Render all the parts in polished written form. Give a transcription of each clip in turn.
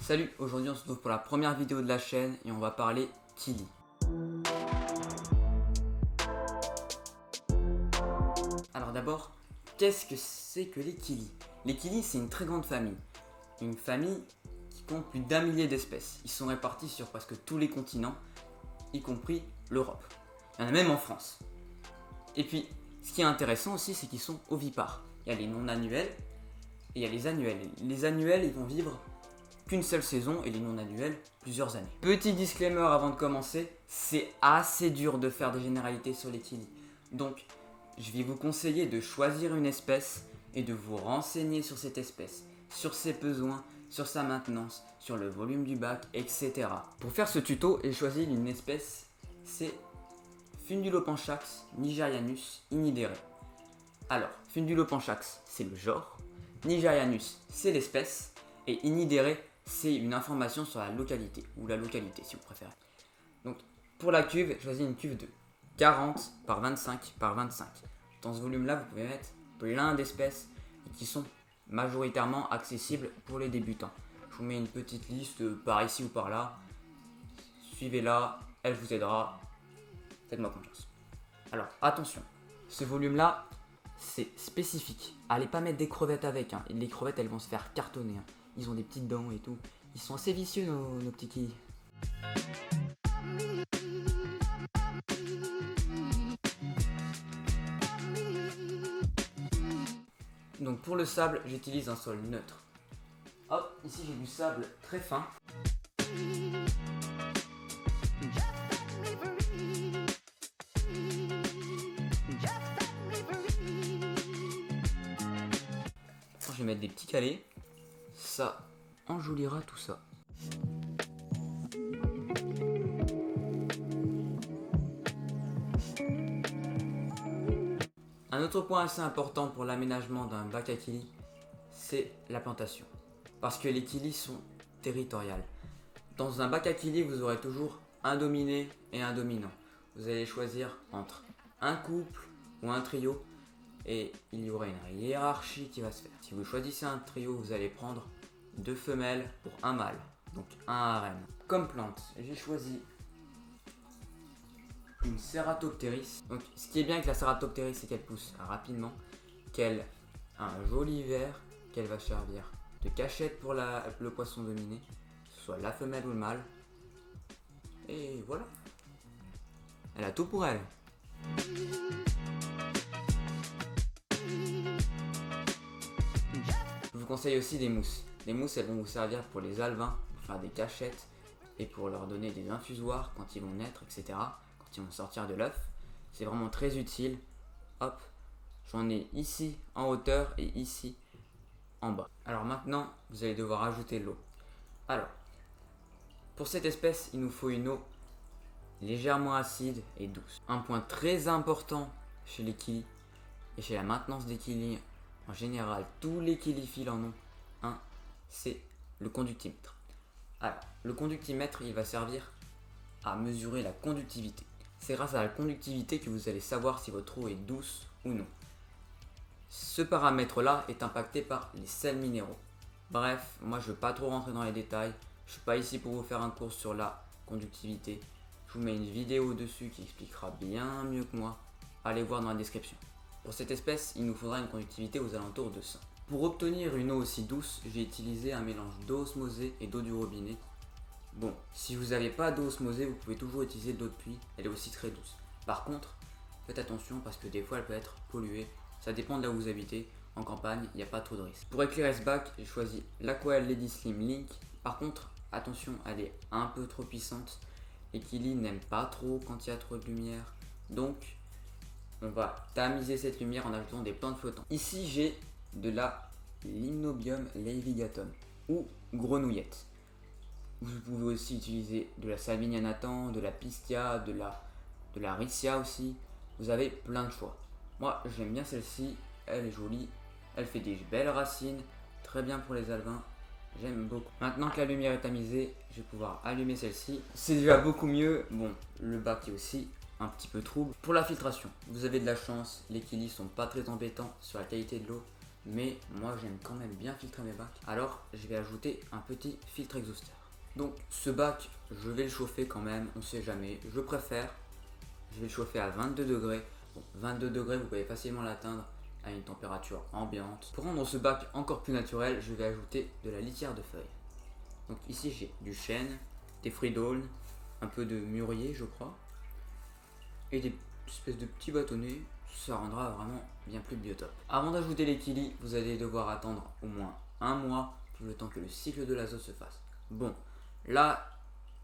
Salut, aujourd'hui on se retrouve pour la première vidéo de la chaîne et on va parler Kili. Alors d'abord, qu'est-ce que c'est que les Kili? Les Kili, c'est une très grande famille. Une famille qui compte plus d'1 millier d'espèces. Ils sont répartis sur presque tous les continents, y compris l'Europe. Il y en a même en France. Et puis, ce qui est intéressant aussi, c'est qu'ils sont ovipares. Il y a les non-annuels et il y a les annuels. Les annuels, ils vont vivre qu'une seule saison et les non-annuels, plusieurs années. Petit disclaimer avant de commencer, c'est assez dur de faire des généralités sur les Kili. Donc, je vais vous conseiller de choisir une espèce et de vous renseigner sur cette espèce, sur ses besoins, sur sa maintenance, sur le volume du bac, etc. Pour faire ce tuto, j'ai choisi une espèce, c'est Fundulopanchax nigerianus inidere. Alors, Fundulopanchax, c'est le genre, Nigerianus, c'est l'espèce, et inidere, c'est une information sur la localité, ou la localité si vous préférez. Donc, pour la cuve, j'ai choisi une cuve de 40 par 25 par 25. Dans ce volume-là, vous pouvez mettre plein d'espèces qui sont majoritairement accessibles pour les débutants. Je vous mets une petite liste par ici ou par là. Suivez-la, elle vous aidera. Faites-moi confiance. Alors, attention, ce volume-là, c'est spécifique. Allez pas mettre des crevettes avec. Hein. Les crevettes, elles vont se faire cartonner. Hein. Ils ont des petites dents et tout. Ils sont assez vicieux, nos petits Kili. Donc pour le sable, j'utilise un sol neutre. Hop, ici j'ai du sable très fin. Je vais mettre des petits calés. Ça enjolira tout ça. Un autre point assez important pour l'aménagement d'un bac à Kili, c'est la plantation. Parce que les Kili sont territoriales. Dans un bac à Kili, vous aurez toujours un dominé et un dominant. Vous allez choisir entre un couple ou un trio et il y aura une hiérarchie qui va se faire. Si vous choisissez un trio, vous allez prendre 2 femelles pour un mâle, donc un harem. Comme plante, j'ai choisi une Ceratopteris. Donc, ce qui est bien avec la Ceratopteris, c'est qu'elle pousse rapidement, qu'elle a un joli vert, qu'elle va servir de cachette pour le poisson dominé, que ce soit la femelle ou le mâle. Et voilà. Elle a tout pour elle. Je vous conseille aussi des mousses. Les mousses, elles vont vous servir pour les alevins, pour faire des cachettes et pour leur donner des infusoires quand ils vont naître, etc. Quand ils vont sortir de l'œuf. C'est vraiment très utile. Hop, j'en ai ici en hauteur et ici en bas. Alors maintenant, vous allez devoir ajouter l'eau. Alors, pour cette espèce, il nous faut une eau légèrement acide et douce. Un point très important chez les Kili et chez la maintenance des Kili, en général, tous les kiliphiles en ont un, c'est le conductimètre. Alors, le conductimètre, il va servir à mesurer la conductivité. C'est grâce à la conductivité que vous allez savoir si votre eau est douce ou non. Ce paramètre-là est impacté par les sels minéraux. Bref, moi je ne veux pas trop rentrer dans les détails. Je ne suis pas ici pour vous faire un cours sur la conductivité. Je vous mets une vidéo dessus qui expliquera bien mieux que moi. Allez voir dans la description. Pour cette espèce, il nous faudra une conductivité aux alentours de 100. Pour obtenir une eau aussi douce, j'ai utilisé un mélange d'eau osmosée et d'eau du robinet. Bon, si vous n'avez pas d'eau osmosée, vous pouvez toujours utiliser de l'eau de pluie, elle est aussi très douce. Par contre, faites attention parce que des fois elle peut être polluée. Ça dépend de là où vous habitez. En campagne, il n'y a pas trop de risque. Pour éclairer ce bac, j'ai choisi l'Aqoel Lady Slim Link. Par contre, attention, elle est un peu trop puissante. Les Kili n'aiment pas trop quand il y a trop de lumière. Donc, on va tamiser cette lumière en ajoutant des plantes flottantes. Ici, j'ai de la Limnobium levigatum ou grenouillette. Vous pouvez aussi utiliser de la Salvinia nathan, de la Pistia, de la Riccia aussi. Vous avez plein de choix. Moi, j'aime bien celle-ci. Elle est jolie. Elle fait des belles racines. Très bien pour les alevins. J'aime beaucoup. Maintenant que la lumière est tamisée, je vais pouvoir allumer celle-ci. C'est déjà beaucoup mieux. Bon, le bac est aussi un petit peu trouble. Pour la filtration, vous avez de la chance. Les Kili sont pas très embêtants sur la qualité de l'eau. mais moi j'aime quand même bien filtrer mes bacs. Alors je vais ajouter un petit filtre exhausteur. Donc ce bac, je vais le chauffer quand même, on sait jamais. Je vais le chauffer à 22 degrés. Bon, 22 degrés, vous pouvez facilement l'atteindre à une température ambiante. Pour rendre ce bac encore plus naturel, je vais ajouter de la litière de feuilles. Donc ici j'ai du chêne, des fruits d'aulne, un peu de mûrier je crois, et des espèces de petits bâtonnets. Ça rendra vraiment bien plus biotope. Avant d'ajouter les kilis, vous allez devoir attendre au moins un mois pour le temps que le cycle de l'azote se fasse. Bon, là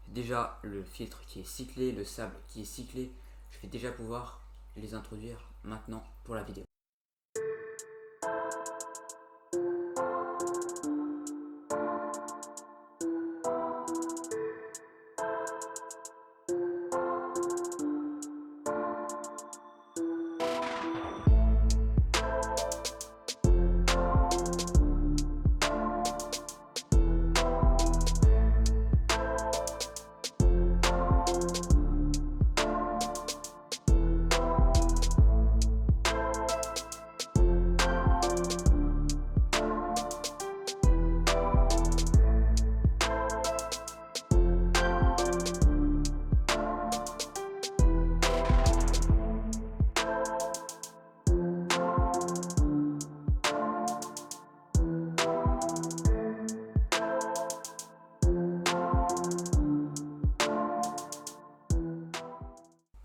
déjà le filtre qui est cyclé, le sable qui est cyclé, je vais déjà pouvoir les introduire maintenant pour la vidéo.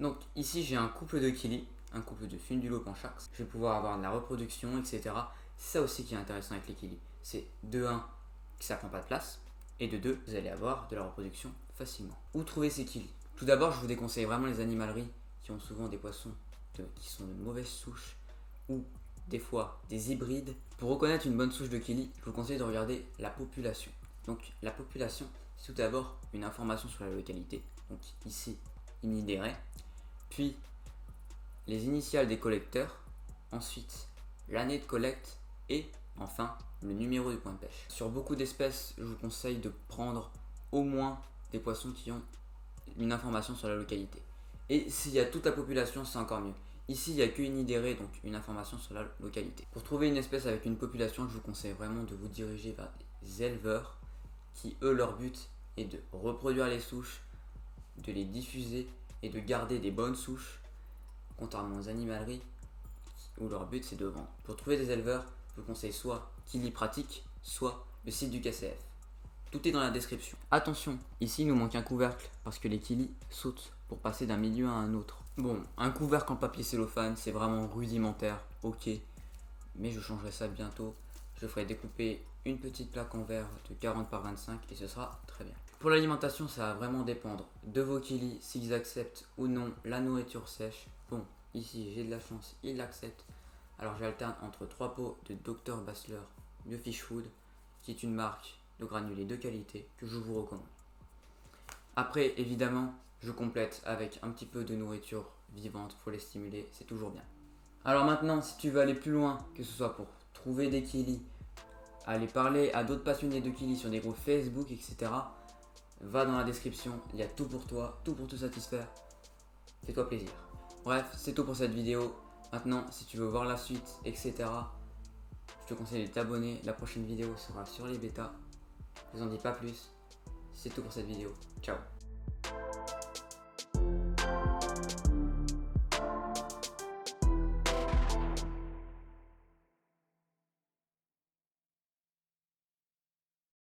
Donc ici j'ai un couple de kilis, un couple de Fundulopanchax. Je vais pouvoir avoir de la reproduction, etc. C'est ça aussi qui est intéressant avec les kilis. C'est de 1 que ça prend pas de place, et de 2 vous allez avoir de la reproduction facilement. Où trouver ces kilis? Tout d'abord je vous déconseille vraiment les animaleries qui ont souvent des poissons qui sont de mauvaises souches ou des fois des hybrides. Pour reconnaître une bonne souche de kilis, je vous conseille de regarder la population. Donc la population, c'est tout d'abord une information sur la localité. Donc ici, inidéré. Puis les initiales des collecteurs, ensuite l'année de collecte et enfin le numéro du point de pêche. Sur beaucoup d'espèces, je vous conseille de prendre au moins des poissons qui ont une information sur la localité. Et s'il y a toute la population, c'est encore mieux. Ici, il n'y a qu'une idérée, donc une information sur la localité. Pour trouver une espèce avec une population, je vous conseille vraiment de vous diriger vers des éleveurs qui, eux, leur but est de reproduire les souches, de les diffuser et de garder des bonnes souches, contrairement aux animaleries où leur but c'est de vendre. Pour trouver des éleveurs, je vous conseille soit Kili Pratique, soit le site du KCF. Tout est dans la description. Attention, ici il nous manque un couvercle parce que les kilis sautent pour passer d'un milieu à un autre. Bon, un couvercle en papier cellophane, c'est vraiment rudimentaire, ok, mais je changerai ça bientôt. Je ferai découper une petite plaque en verre de 40 par 25 et ce sera très bien. Pour l'alimentation, ça va vraiment dépendre de vos kilis, s'ils acceptent ou non la nourriture sèche. Bon, ici j'ai de la chance, ils l'acceptent. Alors j'alterne entre 3 pots de Dr Basler Biofish Food, qui est une marque de granulés de qualité que je vous recommande. Après, évidemment, je complète avec un petit peu de nourriture vivante pour les stimuler, c'est toujours bien. Alors maintenant, si tu veux aller plus loin, que ce soit pour trouver des kilis, aller parler à d'autres passionnés de kilis sur des groupes Facebook, etc., va dans la description, il y a tout pour toi, tout pour te satisfaire. Fais-toi plaisir. Bref, c'est tout pour cette vidéo. Maintenant, si tu veux voir la suite, etc., je te conseille de t'abonner. La prochaine vidéo sera sur les bêtas. Je vous en dis pas plus. C'est tout pour cette vidéo. Ciao.